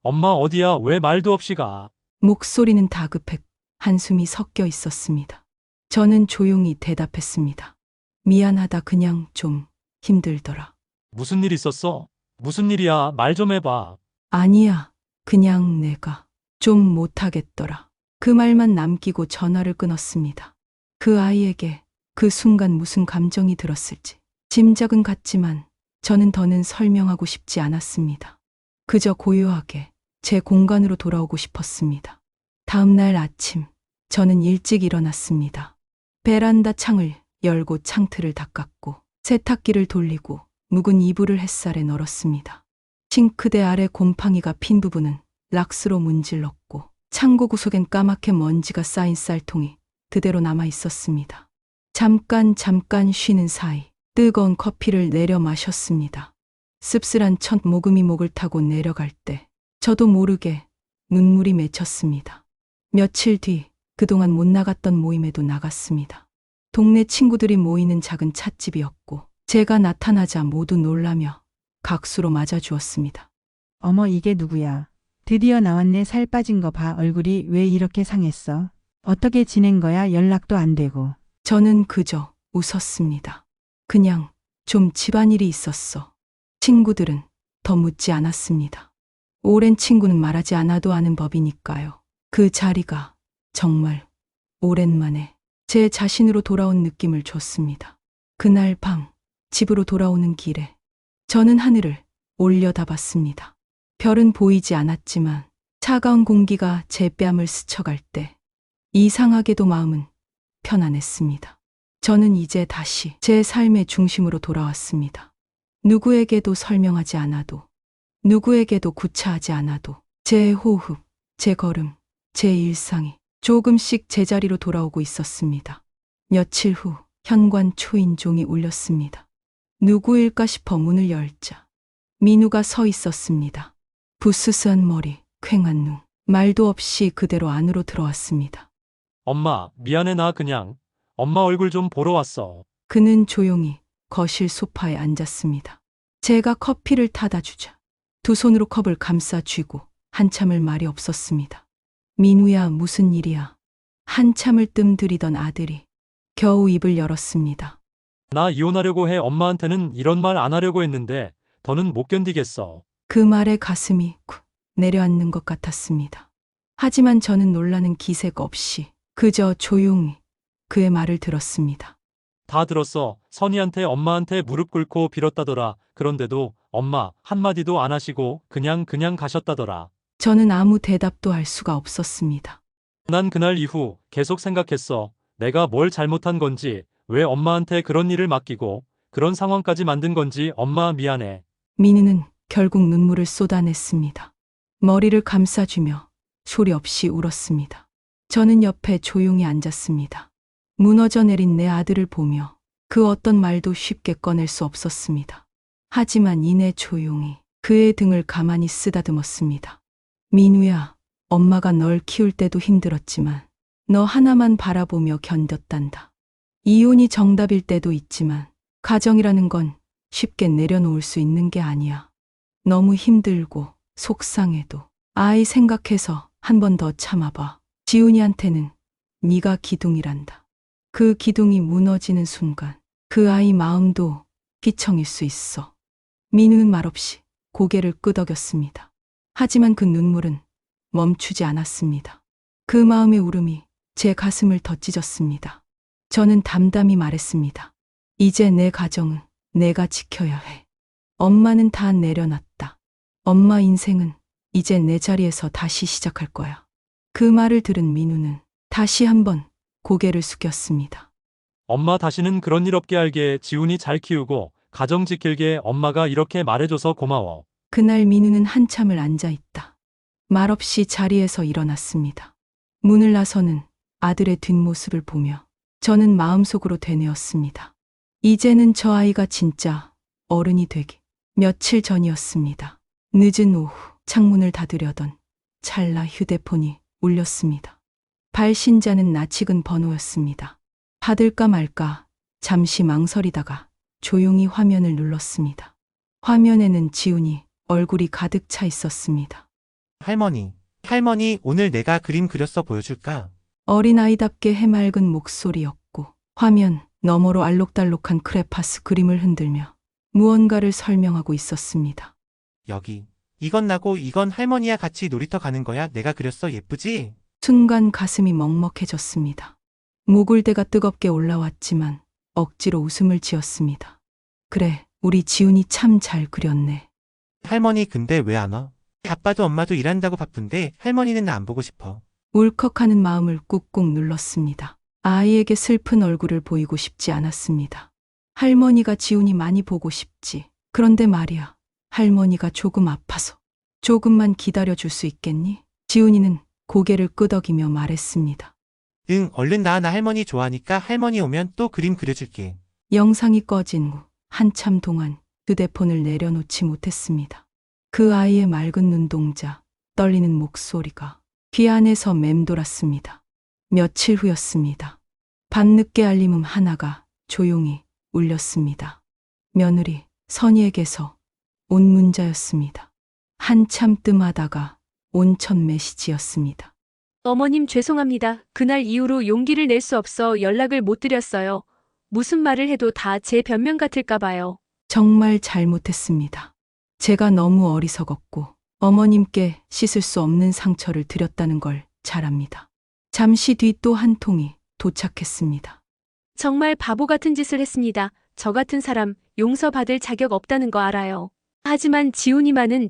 [SPEAKER 3] 엄마 어디야? 왜 말도 없이 가?
[SPEAKER 1] 목소리는 다급했고 한숨이 섞여 있었습니다. 저는 조용히 대답했습니다. 미안하다. 그냥 좀 힘들더라.
[SPEAKER 3] 무슨 일 있었어? 무슨 일이야? 말 좀 해봐.
[SPEAKER 1] 아니야. 그냥 내가 좀 못하겠더라. 그 말만 남기고 전화를 끊었습니다. 그 아이에게 그 순간 무슨 감정이 들었을지 짐작은 갔지만 저는 더는 설명하고 싶지 않았습니다. 그저 고요하게 제 공간으로 돌아오고 싶었습니다. 다음 날 아침 저는 일찍 일어났습니다. 베란다 창을 열고 창틀을 닦았고 세탁기를 돌리고 묵은 이불을 햇살에 널었습니다. 싱크대 아래 곰팡이가 핀 부분은 락스로 문질렀고 창고 구석엔 까맣게 먼지가 쌓인 쌀통이 그대로 남아 있었습니다. 잠깐 쉬는 사이 뜨거운 커피를 내려 마셨습니다. 씁쓸한 첫 모금이 목을 타고 내려갈 때 저도 모르게 눈물이 맺혔습니다. 며칠 뒤 그동안 못 나갔던 모임에도 나갔습니다. 동네 친구들이 모이는 작은 찻집이었고 제가 나타나자 모두 놀라며 각수로 맞아주었습니다.
[SPEAKER 8] 어머, 이게 누구야? 드디어 나왔네. 살 빠진 거 봐. 얼굴이 왜 이렇게 상했어? 어떻게 지낸 거야? 연락도 안 되고.
[SPEAKER 1] 저는 그저 웃었습니다. 그냥 좀 집안일이 있었어. 친구들은 더 묻지 않았습니다. 오랜 친구는 말하지 않아도 아는 법이니까요. 그 자리가 정말 오랜만에 제 자신으로 돌아온 느낌을 줬습니다. 그날 밤 집으로 돌아오는 길에 저는 하늘을 올려다봤습니다. 별은 보이지 않았지만 차가운 공기가 제 뺨을 스쳐갈 때 이상하게도 마음은 편안했습니다. 저는 이제 다시 제 삶의 중심으로 돌아왔습니다. 누구에게도 설명하지 않아도, 누구에게도 구차하지 않아도 제 호흡, 제 걸음, 제 일상이 조금씩 제자리로 돌아오고 있었습니다. 며칠 후 현관 초인종이 울렸습니다. 누구일까 싶어 문을 열자 민우가 서 있었습니다. 부스스한 머리, 퀭한 눈, 말도 없이 그대로 안으로 들어왔습니다.
[SPEAKER 3] 엄마, 미안해. 나 그냥 엄마 얼굴 좀 보러 왔어.
[SPEAKER 1] 그는 조용히 거실 소파에 앉았습니다. 제가 커피를 타다 주자 두 손으로 컵을 감싸 쥐고 한참을 말이 없었습니다. 민우야, 무슨 일이야? 한참을 뜸들이던 아들이 겨우 입을 열었습니다.
[SPEAKER 3] 나 이혼하려고 해. 엄마한테는 이런 말 안 하려고 했는데 더는 못 견디겠어.
[SPEAKER 1] 그 말에 가슴이 쿡 내려앉는 것 같았습니다. 하지만 저는 놀라는 기색 없이 그저 조용히 그의 말을 들었습니다.
[SPEAKER 3] 다 들었어. 선희한테 엄마한테 무릎 꿇고 빌었다더라. 그런데도 엄마 한마디도 안 하시고 그냥 가셨다더라.
[SPEAKER 1] 저는 아무 대답도 할 수가 없었습니다.
[SPEAKER 3] 난 그날 이후 계속 생각했어. 내가 뭘 잘못한 건지, 왜 엄마한테 그런 일을 맡기고 그런 상황까지 만든 건지. 엄마 미안해.
[SPEAKER 1] 민우는 결국 눈물을 쏟아냈습니다. 머리를 감싸주며 소리 없이 울었습니다. 저는 옆에 조용히 앉았습니다. 무너져 내린 내 아들을 보며 그 어떤 말도 쉽게 꺼낼 수 없었습니다. 하지만 이내 조용히 그의 등을 가만히 쓰다듬었습니다. 민우야, 엄마가 널 키울 때도 힘들었지만 너 하나만 바라보며 견뎠단다. 이혼이 정답일 때도 있지만 가정이라는 건 쉽게 내려놓을 수 있는 게 아니야. 너무 힘들고 속상해도 아이 생각해서 한 번 더 참아봐. 지훈이한테는 네가 기둥이란다. 그 기둥이 무너지는 순간 그 아이 마음도 비청일 수 있어. 민우는 말없이 고개를 끄덕였습니다. 하지만 그 눈물은 멈추지 않았습니다. 그 마음의 울음이 제 가슴을 더 찢었습니다. 저는 담담히 말했습니다. 이제 내 가정은 내가 지켜야 해. 엄마는 다 내려놨다. 엄마 인생은 이제 내 자리에서 다시 시작할 거야. 그 말을 들은 민우는 다시 한번 고개를 숙였습니다.
[SPEAKER 3] 엄마 다시는 그런 일 없게 알게. 지훈이 잘 키우고 가정 지킬게. 엄마가 이렇게 말해줘서 고마워.
[SPEAKER 1] 그날 민우는 한참을 앉아 있다. 말없이 자리에서 일어났습니다. 문을 나서는 아들의 뒷모습을 보며 저는 마음속으로 되뇌었습니다. 이제는 저 아이가 진짜 어른이 되기 며칠 전이었습니다. 늦은 오후 창문을 닫으려던 찰나 휴대폰이 울렸습니다. 발신자는 낯익은 번호였습니다. 받을까 말까 잠시 망설이다가 조용히 화면을 눌렀습니다. 화면에는 지훈이 얼굴이 가득 차 있었습니다.
[SPEAKER 4] 할머니, 오늘 내가 그림 그렸어 보여줄까?
[SPEAKER 1] 어린아이답게 해맑은 목소리였고 화면 너머로 알록달록한 크레파스 그림을 흔들며 무언가를 설명하고 있었습니다.
[SPEAKER 4] 여기. 이건 나고 이건 할머니야 같이 놀이터 가는 거야. 내가 그렸어. 예쁘지?
[SPEAKER 1] 순간 가슴이 먹먹해졌습니다. 목울대가 뜨겁게 올라왔지만 억지로 웃음을 지었습니다. 그래, 우리 지훈이 참 잘 그렸네.
[SPEAKER 4] 할머니 근데 왜 안 와? 아빠도 엄마도 일한다고 바쁜데 할머니는 나 안 보고 싶어.
[SPEAKER 1] 울컥하는 마음을 꾹꾹 눌렀습니다. 아이에게 슬픈 얼굴을 보이고 싶지 않았습니다. 할머니가 지훈이 많이 보고 싶지. 그런데 말이야, 할머니가 조금 아파서 조금만 기다려줄 수 있겠니? 지훈이는 고개를 끄덕이며 말했습니다.
[SPEAKER 4] 응, 얼른 나 할머니 좋아하니까 할머니 오면 또 그림 그려줄게.
[SPEAKER 1] 영상이 꺼진 후 한참 동안 휴대폰을 내려놓지 못했습니다. 그 아이의 맑은 눈동자, 떨리는 목소리가 귀 안에서 맴돌았습니다. 며칠 후였습니다. 밤늦게 알림음 하나가 조용히 울렸습니다. 며느리 선희에게서 온 문자였습니다. 한참 뜸하다가 온천 메시지였습니다.
[SPEAKER 5] 어머님 죄송합니다. 그날 이후로 용기를 낼 수 없어 연락을 못 드렸어요. 무슨 말을 해도 다 제 변명 같을까 봐요.
[SPEAKER 1] 정말 잘못했습니다. 제가 너무 어리석었고 어머님께 씻을 수 없는 상처를 드렸다는 걸 잘 압니다. 잠시 뒤 또 한 통이 도착했습니다.
[SPEAKER 5] 정말 바보 같은 짓을 했습니다. 저 같은 사람 용서받을 자격 없다는 거 알아요. 하지만 지훈이만은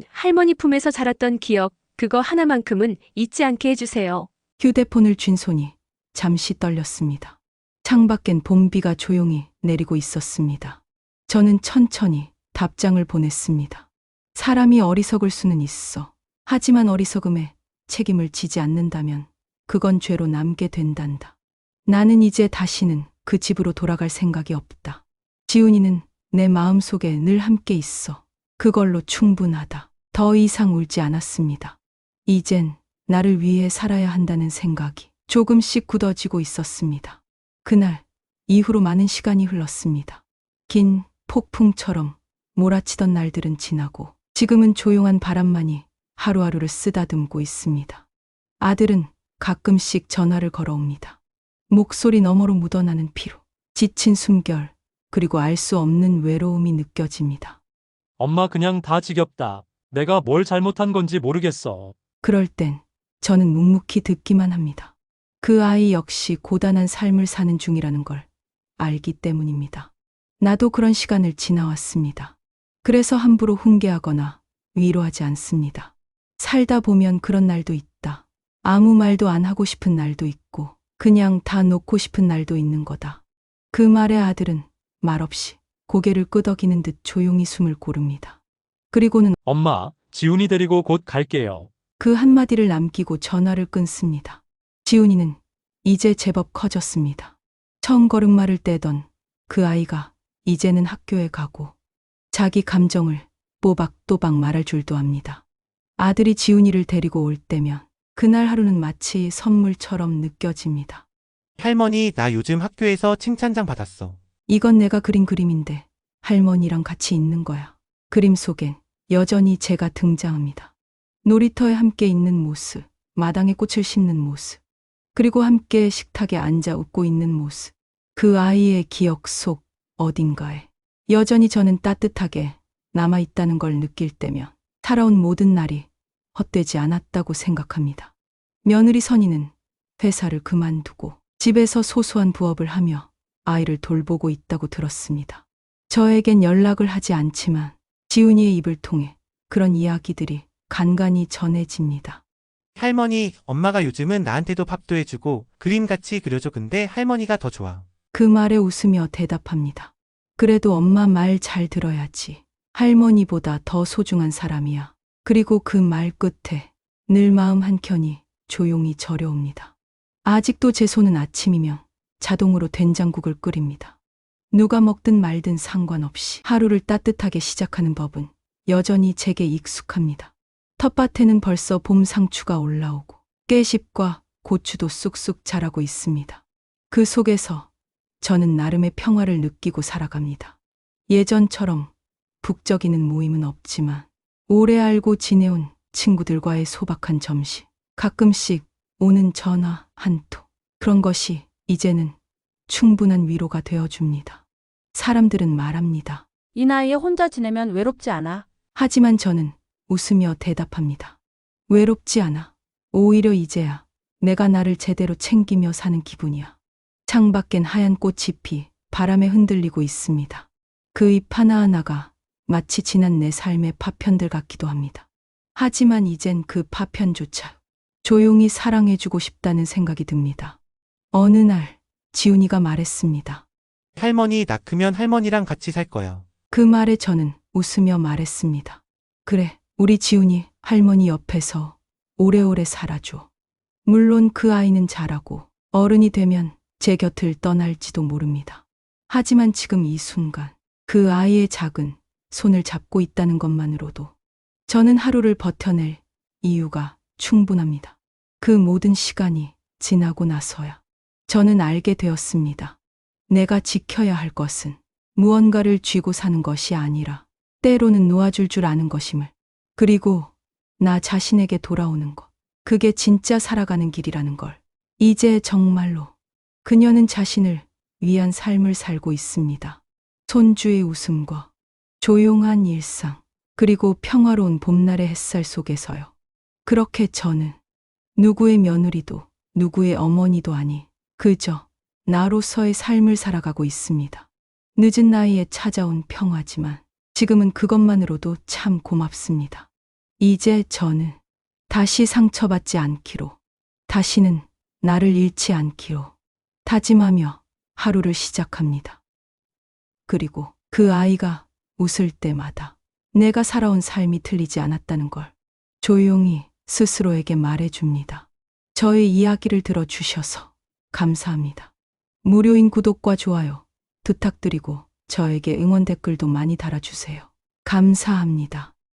[SPEAKER 5] 할머니 품에서 자랐던 기억, 그거 하나만큼은 잊지 않게 해주세요.
[SPEAKER 1] 휴대폰을 쥔 손이 잠시 떨렸습니다. 창밖엔 봄비가 조용히 내리고 있었습니다. 저는 천천히 답장을 보냈습니다. 사람이 어리석을 수는 있어. 하지만 어리석음에 책임을 지지 않는다면 그건 죄로 남게 된단다. 나는 이제 다시는 그 집으로 돌아갈 생각이 없다. 지훈이는 내 마음속에 늘 함께 있어. 그걸로 충분하다. 더 이상 울지 않았습니다. 이젠 나를 위해 살아야 한다는 생각이 조금씩 굳어지고 있었습니다. 그날 이후로 많은 시간이 흘렀습니다. 긴 폭풍처럼 몰아치던 날들은 지나고 지금은 조용한 바람만이 하루하루를 쓰다듬고 있습니다. 아들은 가끔씩 전화를 걸어옵니다. 목소리 너머로 묻어나는 피로, 지친 숨결, 그리고 알 수 없는 외로움이 느껴집니다.
[SPEAKER 3] 엄마 그냥 다 지겹다. 내가 뭘 잘못한 건지 모르겠어.
[SPEAKER 1] 그럴 땐 저는 묵묵히 듣기만 합니다. 그 아이 역시 고단한 삶을 사는 중이라는 걸 알기 때문입니다. 나도 그런 시간을 지나왔습니다. 그래서 함부로 훈계하거나 위로하지 않습니다. 살다 보면 그런 날도 있다. 아무 말도 안 하고 싶은 날도 있고 그냥 다 놓고 싶은 날도 있는 거다. 그 말에 아들은 말없이 고개를 끄덕이는 듯 조용히 숨을 고릅니다. 그리고는
[SPEAKER 3] 엄마, 지훈이 데리고 곧 갈게요.
[SPEAKER 1] 그 한마디를 남기고 전화를 끊습니다. 지훈이는 이제 제법 커졌습니다. 처음 걸음마를 떼던 그 아이가 이제는 학교에 가고 자기 감정을 또박또박 말할 줄도 압니다. 아들이 지훈이를 데리고 올 때면 그날 하루는 마치 선물처럼 느껴집니다.
[SPEAKER 4] 할머니, 나 요즘 학교에서 칭찬장 받았어.
[SPEAKER 1] 이건 내가 그린 그림인데 할머니랑 같이 있는 거야. 그림 속엔 여전히 제가 등장합니다. 놀이터에 함께 있는 모습, 마당에 꽃을 심는 모습, 그리고 함께 식탁에 앉아 웃고 있는 모습. 그 아이의 기억 속 어딘가에 여전히 저는 따뜻하게 남아있다는 걸 느낄 때면 살아온 모든 날이 헛되지 않았다고 생각합니다. 며느리 선희는 회사를 그만두고 집에서 소소한 부업을 하며 아이를 돌보고 있다고 들었습니다. 저에겐 연락을 하지 않지만 지훈이의 입을 통해 그런 이야기들이 간간히 전해집니다.
[SPEAKER 4] 할머니, 엄마가 요즘은 나한테도 밥도 해주고 그림 같이 그려줘. 근데 할머니가 더 좋아.
[SPEAKER 1] 그 말에 웃으며 대답합니다. 그래도 엄마 말 잘 들어야지. 할머니보다 더 소중한 사람이야. 그리고 그 말 끝에 늘 마음 한켠이 조용히 저려옵니다. 아직도 제 손은 아침이면 자동으로 된장국을 끓입니다. 누가 먹든 말든 상관없이 하루를 따뜻하게 시작하는 법은 여전히 제게 익숙합니다. 텃밭에는 벌써 봄 상추가 올라오고 깨십과 고추도 쑥쑥 자라고 있습니다. 그 속에서 저는 나름의 평화를 느끼고 살아갑니다. 예전처럼 북적이는 모임은 없지만 오래 알고 지내온 친구들과의 소박한 점심, 가끔씩 오는 전화 한 통, 그런 것이 이제는 충분한 위로가 되어줍니다. 사람들은 말합니다.
[SPEAKER 7] 이 나이에 혼자 지내면 외롭지 않아?
[SPEAKER 1] 하지만 저는 웃으며 대답합니다. 외롭지 않아. 오히려 이제야 내가 나를 제대로 챙기며 사는 기분이야. 창밖엔 하얀 꽃이 피 바람에 흔들리고 있습니다. 그 잎 하나하나가 마치 지난 내 삶의 파편들 같기도 합니다. 하지만 이젠 그 파편조차 조용히 사랑해주고 싶다는 생각이 듭니다. 어느 날 지훈이가 말했습니다.
[SPEAKER 4] 할머니, 나 크면 할머니랑 같이 살 거야.
[SPEAKER 1] 그 말에 저는 웃으며 말했습니다. 그래, 우리 지훈이 할머니 옆에서 오래오래 살아줘. 물론 그 아이는 자라고 어른이 되면 제 곁을 떠날지도 모릅니다. 하지만 지금 이 순간 그 아이의 작은 손을 잡고 있다는 것만으로도 저는 하루를 버텨낼 이유가 충분합니다. 그 모든 시간이 지나고 나서야 저는 알게 되었습니다. 내가 지켜야 할 것은 무언가를 쥐고 사는 것이 아니라 때로는 놓아줄 줄 아는 것임을, 그리고 나 자신에게 돌아오는 것, 그게 진짜 살아가는 길이라는 걸. 이제 정말로 그녀는 자신을 위한 삶을 살고 있습니다. 손주의 웃음과 조용한 일상, 그리고 평화로운 봄날의 햇살 속에서요. 그렇게 저는 누구의 며느리도 누구의 어머니도 아니 그저 나로서의 삶을 살아가고 있습니다. 늦은 나이에 찾아온 평화지만 지금은 그것만으로도 참 고맙습니다. 이제 저는 다시 상처받지 않기로, 다시는 나를 잃지 않기로 다짐하며 하루를 시작합니다. 그리고 그 아이가 웃을 때마다 내가 살아온 삶이 틀리지 않았다는 걸 조용히 스스로에게 말해줍니다. 저의 이야기를 들어주셔서 감사합니다. 무료인 구독과 좋아요 부탁드리고 저에게 응원 댓글도 많이 달아주세요. 감사합니다.